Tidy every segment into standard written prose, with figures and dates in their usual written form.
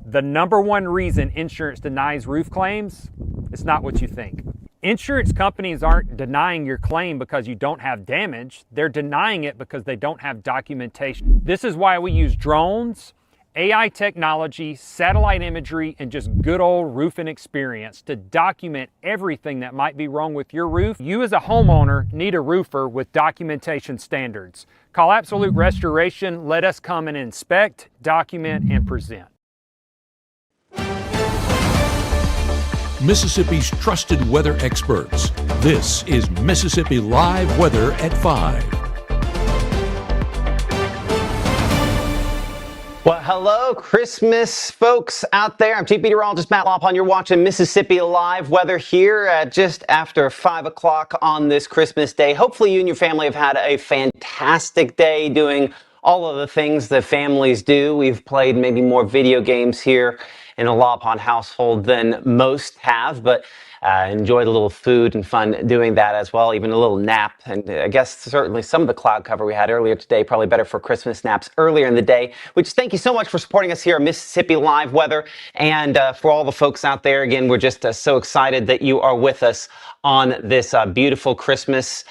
The number one reason insurance denies roof claims is not what you think. Insurance companies aren't denying your claim because you don't have damage. They're denying it because they don't have documentation. This is why we use drones, AI technology, satellite imagery, and just good old roofing experience to document everything that might be wrong with your roof. You as a homeowner need a roofer with documentation standards. Call Absolute Restoration. Let us come and inspect, document, and present. Mississippi's trusted weather experts. This is Mississippi Live Weather at 5. Well, hello, Christmas folks out there. I'm Chief Meteorologist Matt Lopon. You're watching Mississippi Live Weather here at just after 5 o'clock on this Christmas Day. Hopefully you and your family have had a fantastic day doing all of the things that families do. We've played maybe more video games here in a Lopon household than most have, but enjoyed a little food and fun doing that as well, even a little nap. And I guess certainly some of the cloud cover we had earlier today, probably better for Christmas naps earlier in the day, which thank you so much for supporting us here at Mississippi Live Weather. And for all the folks out there, again, we're just so excited that you are with us on this beautiful Christmas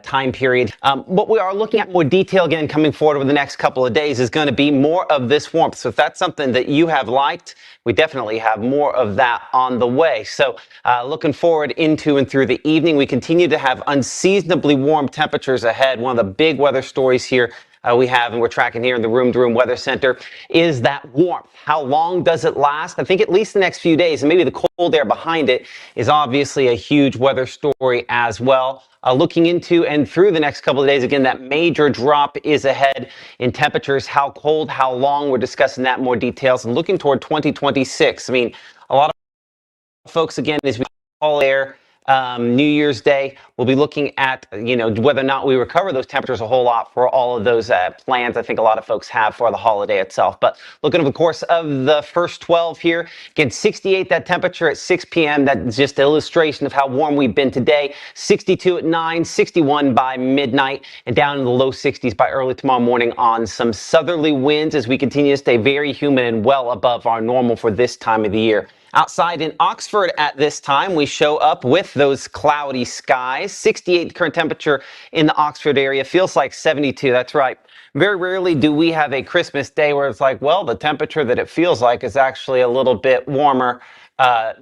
time period. What we are looking at more detail again coming forward over the next couple of days is going to be more of this warmth. So if that's something that you have liked, we definitely have more of that on the way. So looking forward into and through the evening, we continue to have unseasonably warm temperatures ahead. One of the big weather stories here we have, and we're tracking here in the Room to Room Weather Center, is that warmth. How long does it last? I think at least the next few days, and maybe the cold air behind it is obviously a huge weather story as well. Looking into and through the next couple of days, again, that major drop is ahead in temperatures. How cold, how long, we're discussing that in more details, and looking toward 2026. I mean, a lot of folks, again, as we call there, New Year's Day, we'll be looking at, whether or not we recover those temperatures a whole lot for all of those plans I think a lot of folks have for the holiday itself. But looking over the course of the first 12 here, again, 68 that temperature at 6 p.m. That's just an illustration of how warm we've been today. 62 at 9, 61 by midnight, and down in the low 60s by early tomorrow morning on some southerly winds as we continue to stay very humid and well above our normal for this time of the year. Outside in Oxford at this time, we show up with those cloudy skies. 68 current temperature in the Oxford area. Feels like 72. That's right. Very rarely do we have a Christmas day where it's like, well, the temperature that it feels like is actually a little bit warmer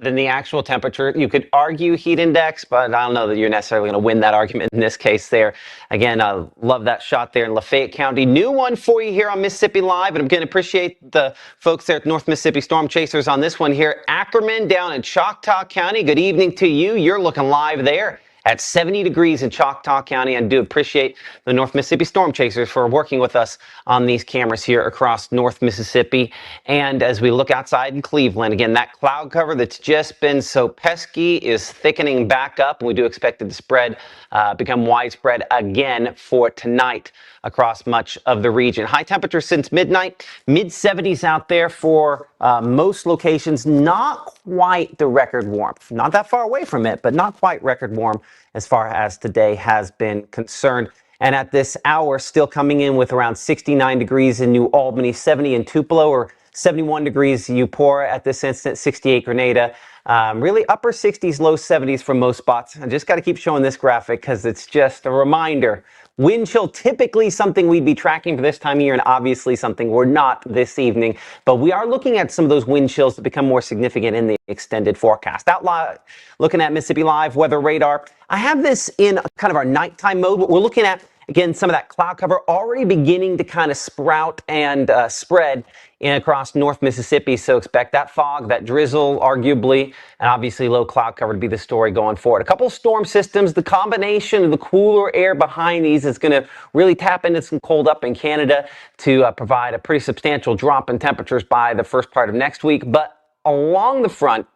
than the actual temperature. You could argue heat index, but I don't know that you're necessarily going to win that argument in this case there. Again, I love that shot there in Lafayette County. New one for you here on Mississippi Live, and I'm going to appreciate the folks there at North Mississippi Storm Chasers on this one here. Ackerman down in Choctaw County. Good evening to you. You're looking live there at 70 degrees in Choctaw County, and do appreciate the North Mississippi Storm Chasers for working with us on these cameras here across North Mississippi. And as we look outside in Cleveland, again, that cloud cover that's just been so pesky is thickening back up, and we do expect it to spread, become widespread again for tonight across much of the region. High temperature since midnight, mid-70s out there for most locations. Not quite the record warmth. Not that far away from it, but not quite record warm as far as today has been concerned. And at this hour, still coming in with around 69 degrees in New Albany, 70 in Tupelo, or 71 degrees Eupora at this instant, 68 Grenada. Really upper 60s, low 70s for most spots. I just got to keep showing this graphic because it's just a reminder. Wind chill, typically something we'd be tracking for this time of year, and obviously something we're not this evening. But we are looking at some of those wind chills that become more significant in the extended forecast. Out loud, looking at Mississippi Live Weather Radar. I have this in kind of our nighttime mode, but we're looking at, again, some of that cloud cover already beginning to kind of sprout and spread in across North Mississippi. So expect that fog, that drizzle, arguably, and obviously low cloud cover to be the story going forward. A couple of storm systems, the combination of the cooler air behind these is going to really tap into some cold up in Canada to provide a pretty substantial drop in temperatures by the first part of next week. But along the front,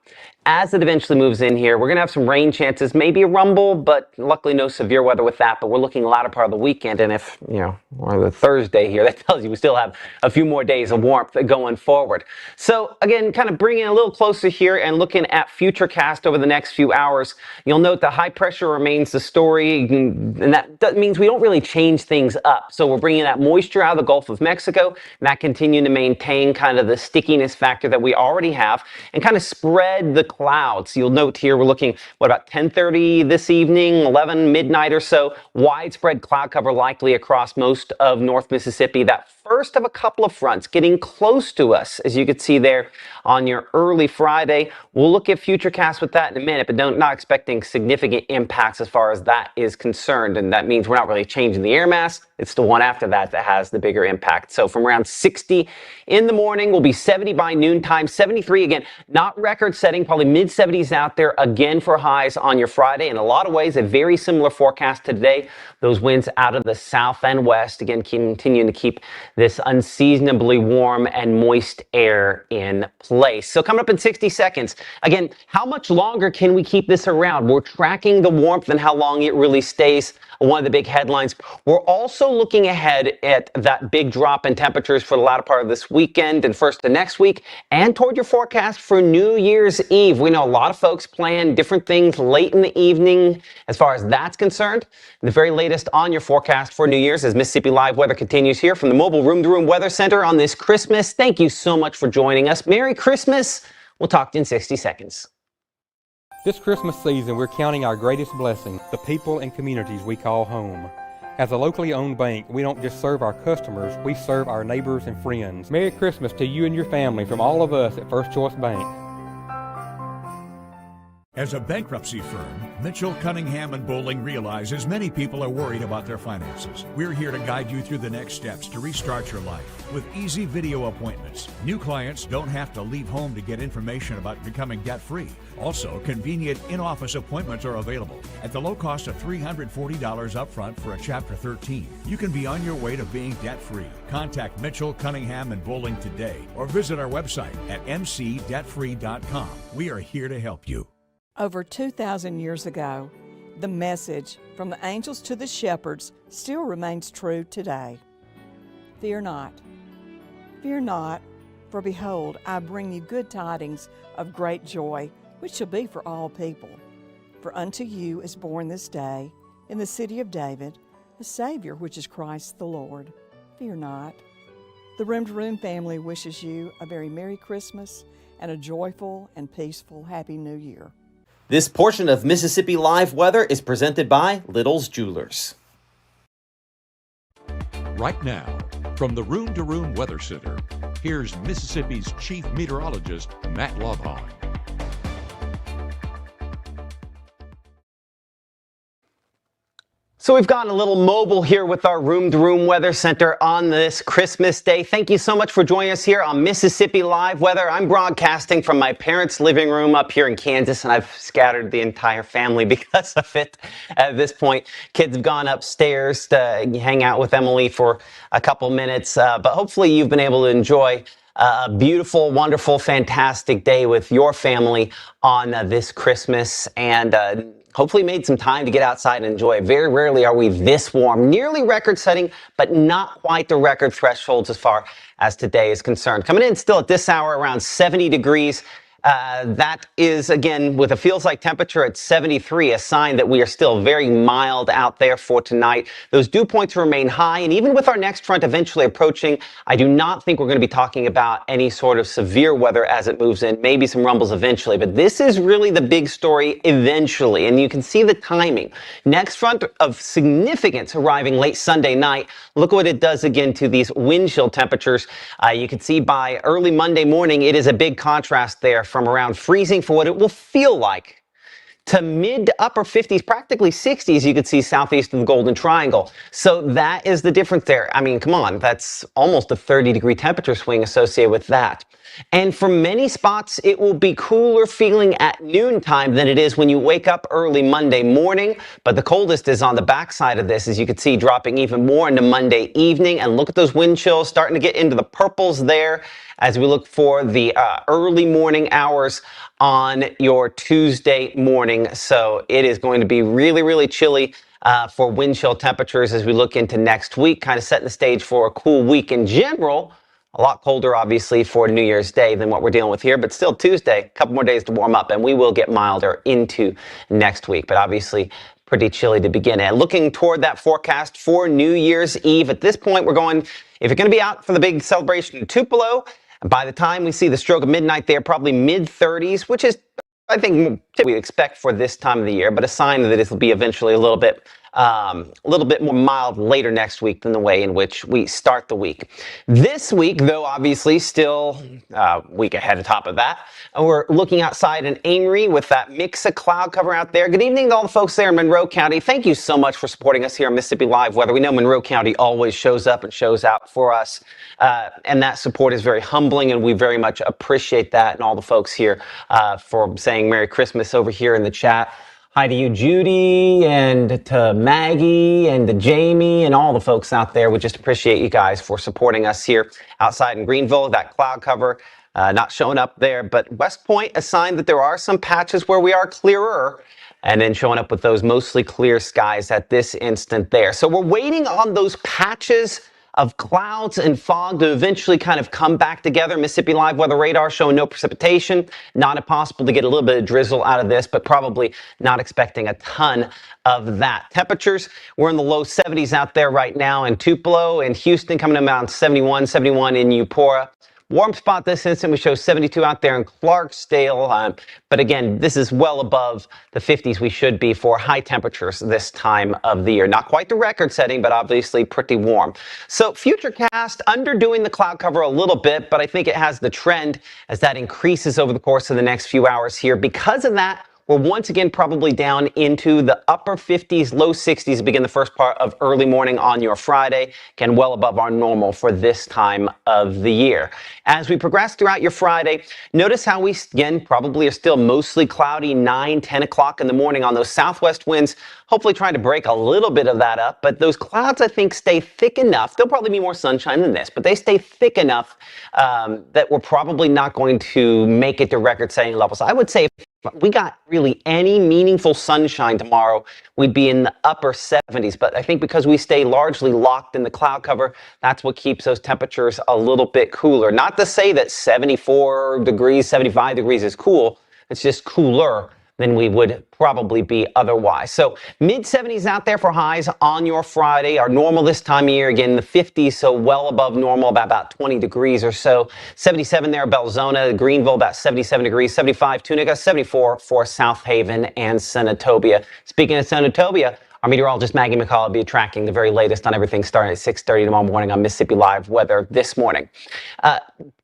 As it eventually moves in here, we're going to have some rain chances, maybe a rumble, but luckily no severe weather with that. But we're looking the latter part of the weekend, and if, or the Thursday here, that tells you we still have a few more days of warmth going forward. So again, kind of bringing it a little closer here and looking at Futurecast over the next few hours, you'll note the high pressure remains the story, and that means we don't really change things up. So we're bringing that moisture out of the Gulf of Mexico, and that continuing to maintain kind of the stickiness factor that we already have, and kind of spread the clouds. You'll note here we're looking, about 10:30 this evening, 11 midnight or so, widespread cloud cover likely across most of North Mississippi. That first of a couple of fronts getting close to us, as you can see there on your early Friday. We'll look at Futurecast with that in a minute, but not expecting significant impacts as far as that is concerned. And that means we're not really changing the air mass. It's the one after that that has the bigger impact. So from around 60 in the morning, we'll be 70 by noontime, 73 again, not record setting, probably mid 70s out there again for highs on your Friday. In a lot of ways, a very similar forecast to today. Those winds out of the south and west, again, continuing to keep this unseasonably warm and moist air in place. So coming up in 60 seconds, again, how much longer can we keep this around? We're tracking the warmth and how long it really stays. One of the big headlines. We're also looking ahead at that big drop in temperatures for the latter part of this weekend and first to next week, and toward your forecast for New Year's Eve. We know a lot of folks plan different things late in the evening as far as that's concerned. The very latest on your forecast for New Year's as Mississippi Live Weather continues here from the mobile room-to-room weather center on this Christmas. Thank you so much for joining us. Merry Christmas. We'll talk to you in 60 seconds. This Christmas season, we're counting our greatest blessing, the people and communities we call home. As a locally owned bank, we don't just serve our customers, we serve our neighbors and friends. Merry Christmas to you and your family from all of us at First Choice Bank. As a bankruptcy firm, Mitchell, Cunningham & Bowling realizes many people are worried about their finances. We're here to guide you through the next steps to restart your life with easy video appointments. New clients don't have to leave home to get information about becoming debt-free. Also, convenient in-office appointments are available at the low cost of $340 upfront for a Chapter 13. You can be on your way to being debt-free. Contact Mitchell, Cunningham & Bowling today or visit our website at mcdebtfree.com. We are here to help you. Over 2,000 years ago, the message from the angels to the shepherds still remains true today. Fear not, for behold, I bring you good tidings of great joy, which shall be for all people. For unto you is born this day, in the city of David, a Savior, which is Christ the Lord. Fear not. The Room to Room family wishes you a very Merry Christmas and a joyful and peaceful Happy New Year. This portion of Mississippi Live Weather is presented by Little's Jewelers. Right now, from the Room to Room Weather Center, here's Mississippi's Chief Meteorologist, Matt Lovhawn. So we've gotten a little mobile here with our Room to Room Weather Center on this Christmas Day. Thank you so much for joining us here on Mississippi Live Weather. I'm broadcasting from my parents' living room up here in Kansas, and I've scattered the entire family because of it at this point. Kids have gone upstairs to hang out with Emily for a couple minutes, but hopefully you've been able to enjoy a beautiful, wonderful, fantastic day with your family on this Christmas, and hopefully made some time to get outside and enjoy it. Very rarely are we this warm, nearly record setting, but not quite the record thresholds as far as today is concerned. Coming in still at this hour around 70 degrees. That is, again, with a feels like temperature at 73, a sign that we are still very mild out there for tonight. Those dew points remain high, and even with our next front eventually approaching, I do not think we're going to be talking about any sort of severe weather as it moves in, maybe some rumbles eventually, but this is really the big story eventually, and you can see the timing. Next front of significance arriving late Sunday night. Look what it does again to these wind chill temperatures. You can see by early Monday morning, it is a big contrast there from around freezing for what it will feel like to mid to upper 50s, practically 60s, you could see southeast of the Golden Triangle. So that is the difference there. I mean, come on, that's almost a 30-degree temperature swing associated with that. And for many spots, it will be cooler feeling at noontime than it is when you wake up early Monday morning. But the coldest is on the backside of this, as you can see, dropping even more into Monday evening. And look at those wind chills starting to get into the purples there as we look for the early morning hours on your Tuesday morning. So it is going to be really, really chilly for wind chill temperatures as we look into next week, kind of setting the stage for a cool week in general. A lot colder, obviously, for New Year's Day than what we're dealing with here, but still Tuesday, a couple more days to warm up, and we will get milder into next week, but obviously pretty chilly to begin. And looking toward that forecast for New Year's Eve, at this point, we're going, if you're going to be out for the big celebration in Tupelo, by the time we see the stroke of midnight there, probably mid-30s, which is, I think, what we expect for this time of the year, but a sign that it'll be eventually a little bit more mild later next week than the way in which we start the week. This week, though, obviously still a week ahead of top of that, we're looking outside in Amory with that mix of cloud cover out there. Good evening to all the folks there in Monroe County. Thank you so much for supporting us here on Mississippi Live Weather. We know Monroe County always shows up and shows out for us, and that support is very humbling, and we very much appreciate that, and all the folks here for saying Merry Christmas over here in the chat. Hi to you, Judy, and to Maggie, and to Jamie, and all the folks out there. We just appreciate you guys for supporting us here outside in Greenville. That cloud cover not showing up there, but West Point, a sign that there are some patches where we are clearer, and then showing up with those mostly clear skies at this instant there. So we're waiting on those patches of clouds and fog to eventually kind of come back together. Mississippi Live Weather Radar showing no precipitation. Not impossible to get a little bit of drizzle out of this, but probably not expecting a ton of that. Temperatures, we're in the low 70s out there right now in Tupelo. In Houston, coming in around 71 in Eupora. Warm spot this instant, we show 72 out there in Clarksdale. But again, this is well above the 50s we should be for high temperatures this time of the year. Not quite the record setting, but obviously pretty warm. So Futurecast underdoing the cloud cover a little bit, but I think it has the trend as that increases over the course of the next few hours here. Because of that, we're once again probably down into the upper 50s, low 60s to begin the first part of early morning on your Friday. Again, well above our normal for this time of the year. As we progress throughout your Friday, notice how we, again, probably are still mostly cloudy 9, 10 o'clock in the morning on those southwest winds, hopefully trying to break a little bit of that up. But those clouds, I think, stay thick enough. There'll probably be more sunshine than this, but they stay thick enough that we're probably not going to make it to record-setting levels. I would say if we got really any meaningful sunshine tomorrow, we'd be in the upper 70s. But I think because we stay largely locked in the cloud cover, that's what keeps those temperatures a little bit cooler. Not to say that 74 degrees, 75 degrees is cool. It's just cooler than we would probably be otherwise. So mid-70s out there for highs on your Friday. Our normal this time of year, again, the 50s, so well above normal, about 20 degrees or so. 77 there, Belzona, Greenville, about 77 degrees. 75, Tunica, 74 for South Haven and Senatobia. Speaking of Senatobia, our meteorologist Maggie McCall will be tracking the very latest on everything starting at 6:30 tomorrow morning on Mississippi Live Weather this morning.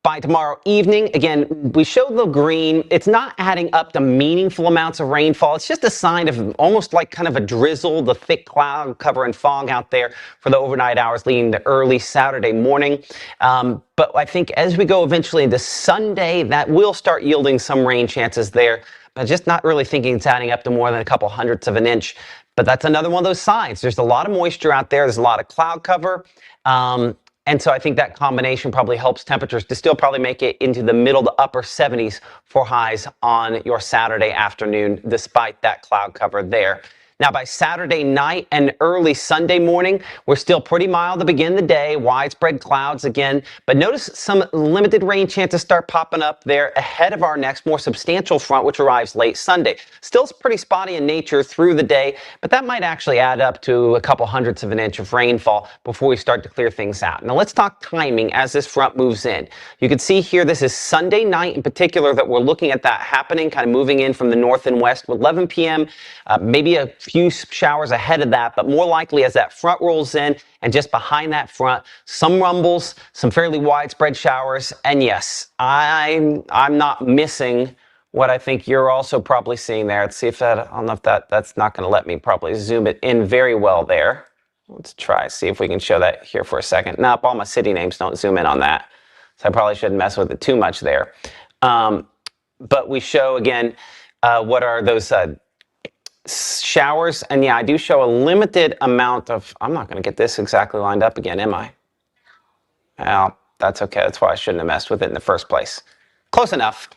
By tomorrow evening, again, we show the green. It's not adding up to meaningful amounts of rainfall. It's just a sign of almost like kind of a drizzle, the thick cloud cover and fog out there for the overnight hours leading to early Saturday morning. But I think as we go eventually into Sunday, that will start yielding some rain chances there. But just not really thinking it's adding up to more than a couple hundredths of an inch. But that's another one of those signs. There's a lot of moisture out there. There's a lot of cloud cover. And so I think that combination probably helps temperatures to still probably make it into the middle to upper 70s for highs on your Saturday afternoon, despite that cloud cover there. Now, by Saturday night and early Sunday morning, we're still pretty mild to begin the day. Widespread clouds again. But notice some limited rain chances start popping up there ahead of our next more substantial front, which arrives late Sunday. Still pretty spotty in nature through the day, but that might actually add up to a couple hundredths of an inch of rainfall before we start to clear things out. Now, let's talk timing as this front moves in. You can see here, this is Sunday night in particular that we're looking at that happening, kind of moving in from the north and west with 11 p.m., maybe a few showers ahead of that, but more likely as that front rolls in and just behind that front, some rumbles, some fairly widespread showers. And yes, I'm not missing what I think you're also probably seeing there. Let's see if that, I don't know if that's not going to let me probably zoom it in very well there. Let's try, see if we can show that here for a second. Nope, all my city names don't zoom in on that. so I probably shouldn't mess with it too much there. But we show again what are those showers, and yeah, I do show a limited amount of, I'm not going to get this exactly lined up again, am I? Well, that's okay. That's why I shouldn't have messed with it in the first place. Close enough.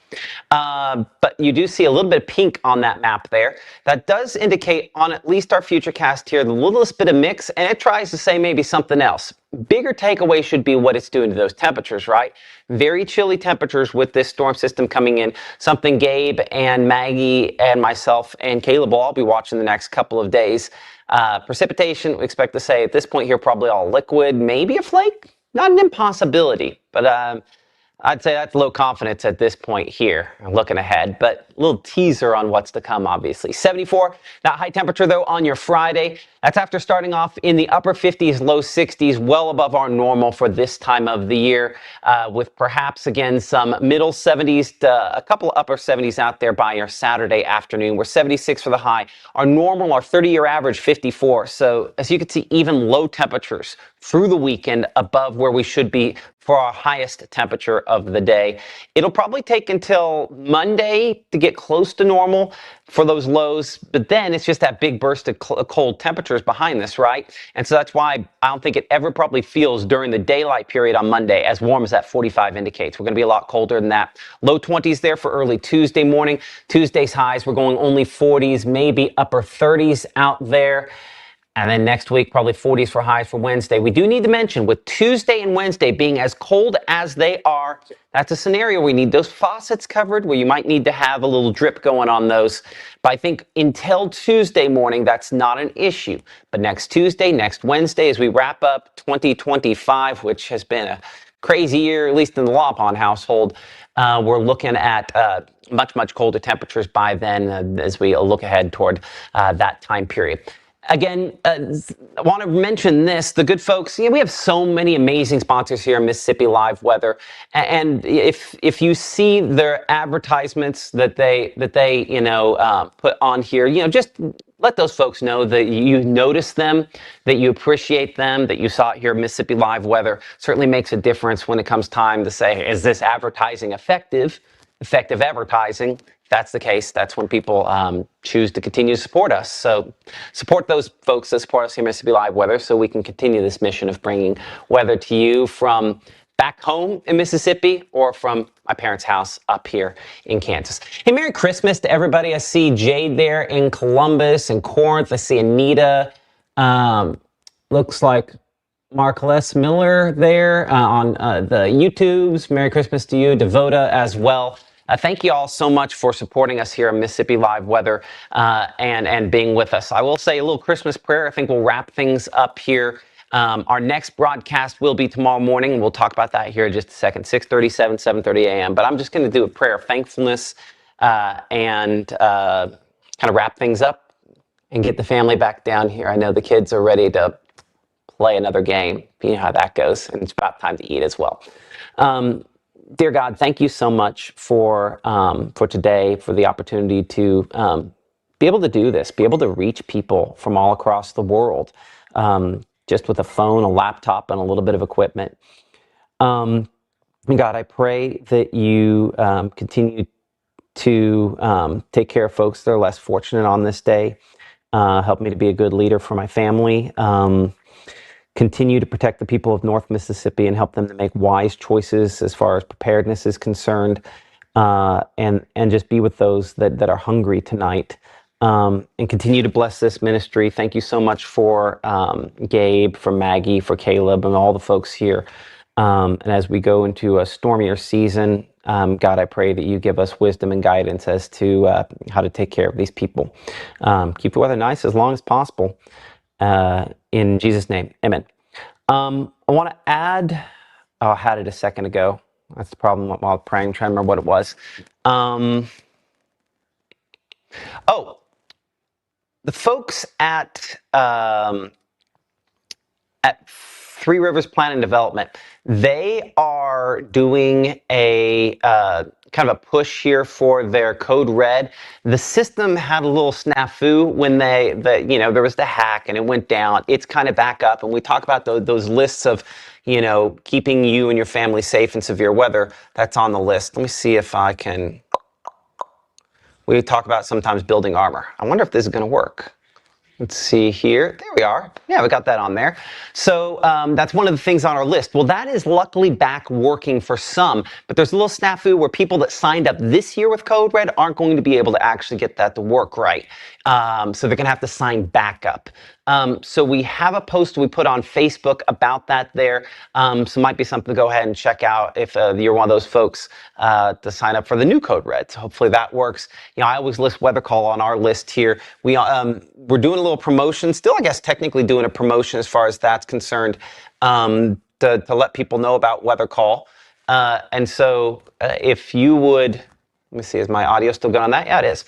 But you do see a little bit of pink on that map there. That does indicate on at least our futurecast here the littlest bit of mix, and it tries to say maybe something else. Bigger takeaway should be what it's doing to those temperatures, right? Very chilly temperatures with this storm system coming in. Something Gabe and Maggie and myself and Caleb will all be watching the next couple of days. Precipitation, we expect to say at this point here, probably all liquid, maybe a flake. Not an impossibility, but I'd say that's low confidence at this point here. I'm looking ahead, but a little teaser on what's to come, obviously. 74, that high temperature, though, on your Friday. That's after starting off in the upper 50s, low 60s, well above our normal for this time of the year, with perhaps, again, some middle 70s to a couple of upper 70s out there by your Saturday afternoon. We're 76 for the high. Our normal, our 30-year average, 54. So, as you can see, even low temperatures through the weekend above where we should be for our highest temperature of the day. It'll probably take until Monday to get close to normal for those lows, but then it's just that big burst of cold temperatures behind this, right? And so that's why I don't think it ever probably feels during the daylight period on Monday as warm as that 45 indicates. We're going to be a lot colder than that. Low 20s there for early Tuesday morning. Tuesday's highs, we're going only 40s, maybe upper 30s out there. And then next week, probably 40s for highs for Wednesday. We do need to mention, with Tuesday and Wednesday being as cold as they are, that's a scenario where we need those faucets covered, where you might need to have a little drip going on those. But I think until Tuesday morning, that's not an issue. But next Tuesday, next Wednesday, as we wrap up 2025, which has been a crazy year, at least in the Law Pond household, we're looking at much, much colder temperatures by then as we look ahead toward that time period. Again, I want to mention this, the good folks, we have so many amazing sponsors here in Mississippi Live Weather. And if you see their advertisements that they put on here, just let those folks know that you notice them, that you appreciate them, that you saw it here at Mississippi Live Weather. Certainly makes a difference when it comes time to say, is this advertising effective? Effective advertising. If that's the case, that's when people choose to continue to support us. So support those folks that support us here at Mississippi Live Weather so we can continue this mission of bringing weather to you from back home in Mississippi or from my parents' house up here in Kansas. Hey, Merry Christmas to everybody. I see Jade there in Columbus and Corinth. I see Anita. Looks like Mark Les Miller there on the YouTubes. Merry Christmas to you. Devota as well. Thank you all so much for supporting us here in Mississippi Live Weather and being with us. I will say a little Christmas prayer. I think we'll wrap things up here. Our next broadcast will be tomorrow morning. We'll talk about that here in just a second, 6:37, 7:30 a.m. But I'm just going to do a prayer of thankfulness and kind of wrap things up and get the family back down here. I know the kids are ready to play another game. You know how that goes. And it's about time to eat as well. Dear God, thank you so much for today, for the opportunity to be able to do this, be able to reach people from all across the world, just with a phone, a laptop, and a little bit of equipment. God, I pray that you continue to take care of folks that are less fortunate on this day. Help me to be a good leader for my family. Continue to protect the people of North Mississippi and help them to make wise choices as far as preparedness is concerned, and just be with those that are hungry tonight, and continue to bless this ministry. Thank you so much for Gabe, for Maggie, for Caleb, and all the folks here. And as we go into a stormier season, God, I pray that you give us wisdom and guidance as to how to take care of these people. Keep the weather nice as long as possible. In Jesus' name, amen. I want to add, I had it a second ago. That's the problem while praying, I'm trying to remember what it was. The folks at Three Rivers Plan and Development, they are doing a kind of a push here for their Code Red. The system had a little snafu when there was the hack and it went down. It's kind of back up, and we talk about those lists of keeping you and your family safe in severe weather, that's on the list. Let me see if I can. We talk about sometimes building armor. I wonder if this is going to work. Let's see here. There we are. Yeah, we got that on there. So that's one of the things on our list. Well, that is luckily back working for some, but there's a little snafu where people that signed up this year with Code Red aren't going to be able to actually get that to work right. So they're going to have to sign back up. So we have a post we put on Facebook about that there. So it might be something to go ahead and check out if you're one of those folks to sign up for the new Code Red. So hopefully that works. I always list Weather Call on our list here. We're doing a little promotion, still I guess technically doing a promotion as far as that's concerned, to let people know about Weather Call. And so if you would, let me see, is my audio still good on that? Yeah, it is.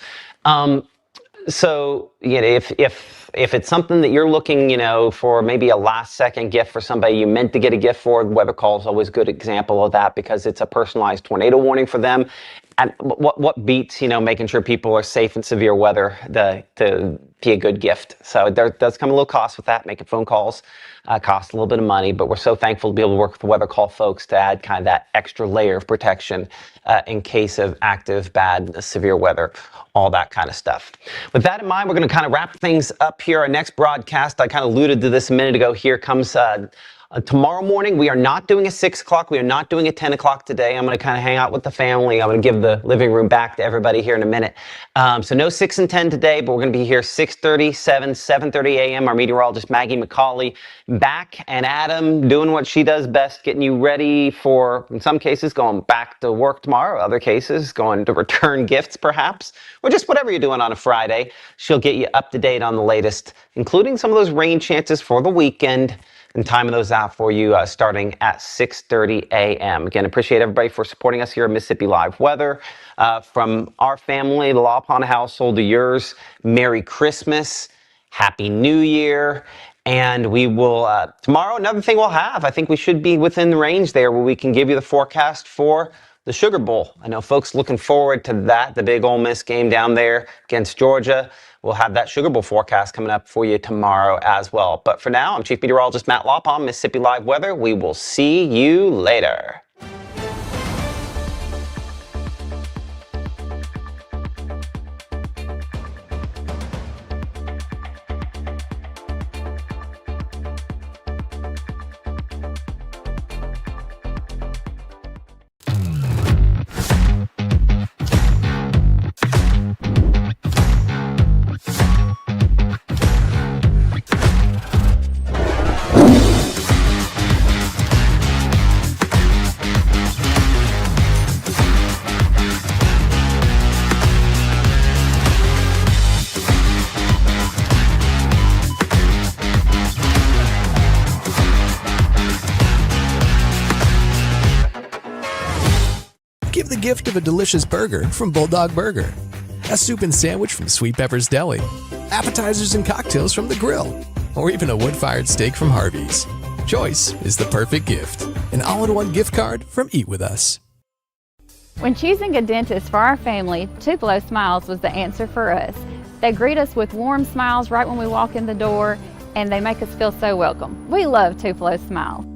So if it's something that you're looking, for maybe a last-second gift for somebody you meant to get a gift for, Weather Call is always a good example of that because it's a personalized tornado warning for them. And what beats, making sure people are safe in severe weather to be a good gift. So there does come a little cost with that. Making phone calls costs a little bit of money, but we're so thankful to be able to work with the Weather Call folks to add kind of that extra layer of protection in case of active, bad, severe weather, all that kind of stuff. With that in mind, we're going to kind of wrap things up here. Our next broadcast, I kind of alluded to this a minute ago, here comes tomorrow morning. We are not doing a 6 o'clock. We are not doing a 10 o'clock today. I'm going to kind of hang out with the family. I'm going to give the living room back to everybody here in a minute. So no 6 and 10 today, but we're going to be here 6:30, 7:30 a.m. Our meteorologist Maggie McCauley back, and Adam doing what she does best, getting you ready for, in some cases, going back to work tomorrow. Other cases, going to return gifts perhaps, or just whatever you're doing on a Friday. She'll get you up to date on the latest, including some of those rain chances for the weekend, and timing those out for you starting at 6:30 a.m. Again, appreciate everybody for supporting us here at Mississippi Live Weather. From our family, the Law Upon household, to yours, Merry Christmas, Happy New Year, and we will, tomorrow, another thing we'll have, I think we should be within the range there where we can give you the forecast for the Sugar Bowl. I know folks looking forward to that, the big Ole Miss game down there against Georgia. We'll have that Sugar Bowl forecast coming up for you tomorrow as well. But for now, I'm Chief Meteorologist Matt Lopon, Mississippi Live Weather. We will see you later. Give the gift of a delicious burger from Bulldog Burger, a soup and sandwich from Sweet Pepper's Deli, appetizers and cocktails from The Grill, or even a wood-fired steak from Harvey's. Choice is the perfect gift. An all-in-one gift card from Eat With Us. When choosing a dentist for our family, Tupelo Smiles was the answer for us. They greet us with warm smiles right when we walk in the door, and they make us feel so welcome. We love Tupelo Smiles.